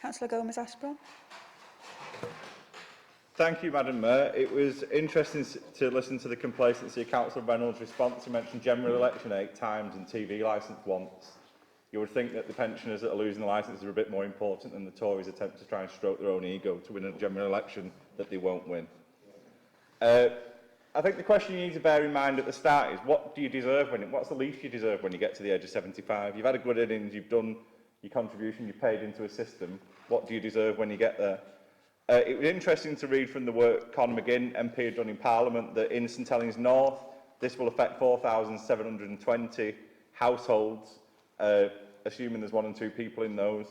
Cllr Gomez-Aspron. Thank you, Madam Mayor. It was interesting to listen to the complacency of Councillor Reynolds' response. He mentioned general election 8 times and TV licence once. You would think that the pensioners that are losing the licence are a bit more important than the Tories attempt to try and stroke their own ego to win a general election that they won't win. I think the question you need to bear in mind at the start is, what do you deserve what's the least you deserve when you get to the age of 75? You've had a good innings, you've done your contribution, you've paid into a system. What do you deserve when you get there? It was interesting to read from the work Conor McGinn, MP, had done in Parliament, that in St Helens North, this will affect 4,720 households, assuming there's 1 and 2 people in those,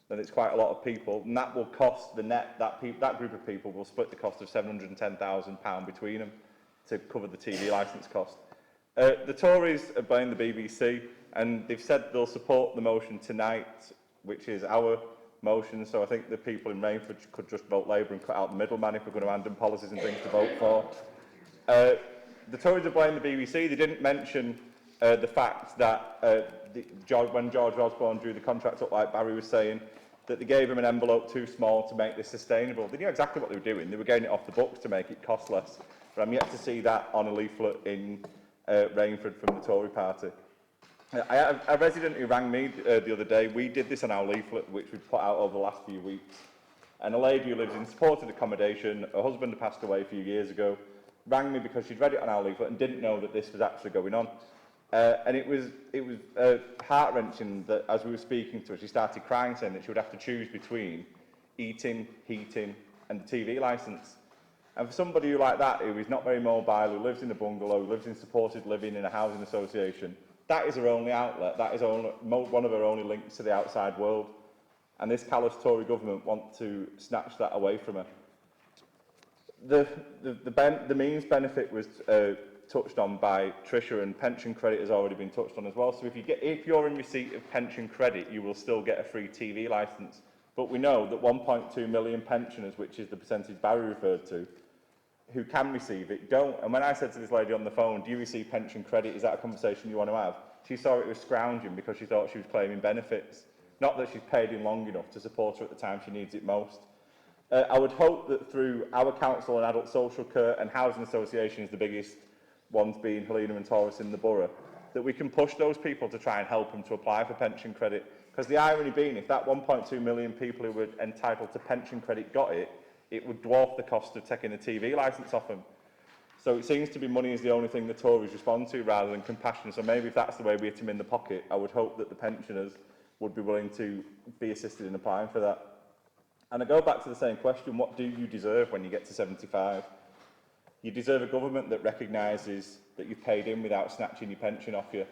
then it's quite a lot of people, and that will cost the net, that group of people will split the cost of £710,000 between them to cover the TV licence cost. The Tories are blaming the BBC, and they've said they'll support the motion tonight, which is our motion, so I think the people in Rainford could just vote Labour and cut out the middleman if we're going to hand them policies and things to vote for. The Tories are blaming the BBC. They didn't mention the fact that when George Osborne drew the contract up, like Barry was saying, that they gave him an envelope too small to make this sustainable. They knew exactly what they were doing. They were getting it off the books to make it cost less. But I'm yet to see that on a leaflet in Rainford from the Tory party. A resident who rang me the other day, we did this on our leaflet, which we put out over the last few weeks. And a lady who lives in supported accommodation, her husband had passed away a few years ago, rang me because she'd read it on our leaflet and didn't know that this was actually going on. And it was heart-wrenching that as we were speaking to her, she started crying, saying that she would have to choose between eating, heating and the TV licence. And for somebody like that, who is not very mobile, who lives in a bungalow, who lives in supported living in a housing association, that is her only outlet. That is one of her only links to the outside world. And this callous Tory government want to snatch that away from her. The means benefit was touched on by Tricia, and pension credit has already been touched on as well. So if you're in receipt of pension credit, you will still get a free TV licence. But we know that 1.2 million pensioners, which is the percentage Barry referred to, who can receive it, don't. And when I said to this lady on the phone, do you receive pension credit? Is that a conversation you want to have? She saw it was scrounging because she thought she was claiming benefits, not that she's paid in long enough to support her at the time she needs it most. I would hope that through our council and adult social care and housing associations, the biggest ones being Helena and Taurus in the borough, that we can push those people to try and help them to apply for pension credit. Because the irony being, if that 1.2 million people who were entitled to pension credit got it, it would dwarf the cost of taking a TV licence off them. So it seems to be money is the only thing the Tories respond to rather than compassion. So maybe if that's the way we hit them in the pocket, I would hope that the pensioners would be willing to be assisted in applying for that. And I go back to the same question, what do you deserve when you get to 75? You deserve a government that recognises that you've paid in without snatching your pension off you.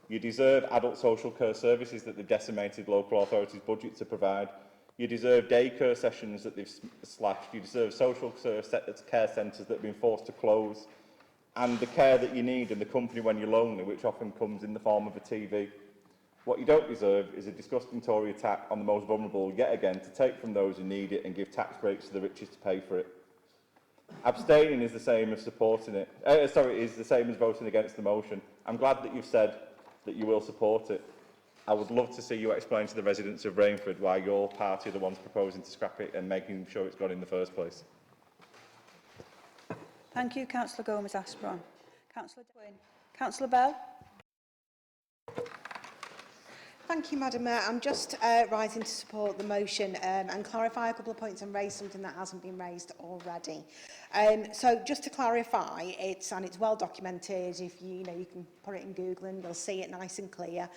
You deserve adult social care services that they've decimated local authorities' budget to provide. You deserve daycare sessions that they've slashed. You deserve social care centres that have been forced to close. And the care that you need and the company when you're lonely, which often comes in the form of a TV. What you don't deserve is a disgusting Tory attack on the most vulnerable, yet again, to take from those who need it and give tax breaks to the richest to pay for it. Abstaining is the same as supporting it. Is the same as voting against the motion. I'm glad that you've said that you will support it. I would love to see you explain to the residents of Rainford why your party are the ones proposing to scrap it and making sure it's gone in the first place. Thank you, Cllr Gomez-Aspron. Councillor Quinn. Councillor Bell. Thank you, Madam Mayor. I'm just rising to support the motion and clarify a couple of points and raise something that hasn't been raised already. So just to clarify, it's well documented. If you can put it in Google and you'll see it nice and clear.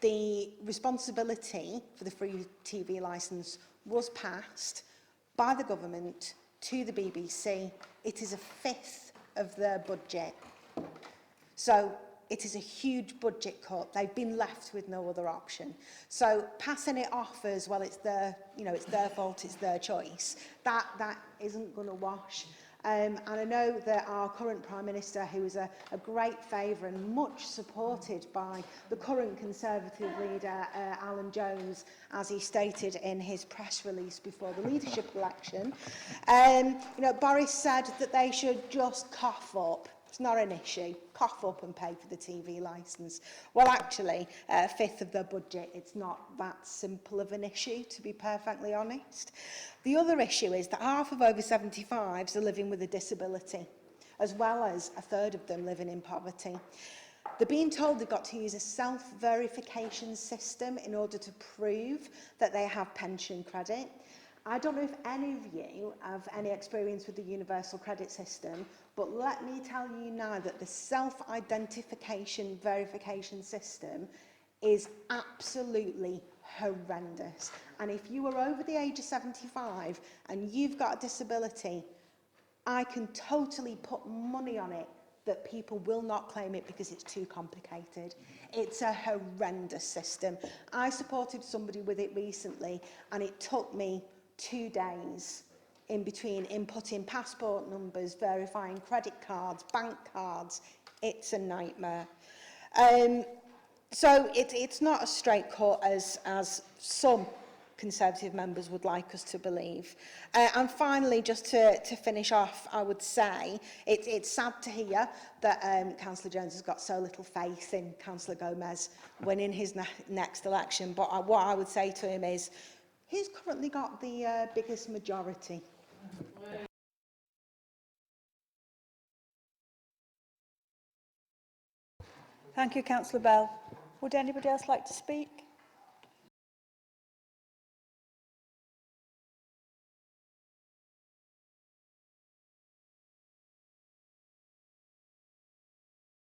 The responsibility for the free TV licence was passed by the government to the BBC. It is a fifth of their budget. So it is a huge budget cut. They've been left with no other option. So passing it off as well, it's their fault, it's their choice. That isn't going to wash. And I know that our current Prime Minister, who is a great favourite and much supported by the current Conservative leader, Alan Jones, as he stated in his press release before the leadership election, Boris said that they should just cough up. It's not an issue. Cough up and pay for the TV licence. Well, actually, a fifth of their budget, it's not that simple of an issue, to be perfectly honest. The other issue is that half of over 75s are living with a disability, as well as a third of them living in poverty. They're being told they've got to use a self-verification system in order to prove that they have pension credit. I don't know if any of you have any experience with the universal credit system, but let me tell you now that the self-identification verification system is absolutely horrendous. And if you are over the age of 75 and you've got a disability, I can totally put money on it that people will not claim it because it's too complicated. It's a horrendous system. I supported somebody with it recently, and it took me 2 days in between inputting passport numbers, verifying credit cards, bank cards. It's a nightmare. So it's not as straight cut as some Conservative members would like us to believe. And finally, just to finish off, I would say it's sad to hear that Councillor Jones has got so little faith in Cllr Gomez winning his next election. But what I would say to him is, he's currently got the biggest majority. Thank you, Councillor Bell. Would anybody else like to speak?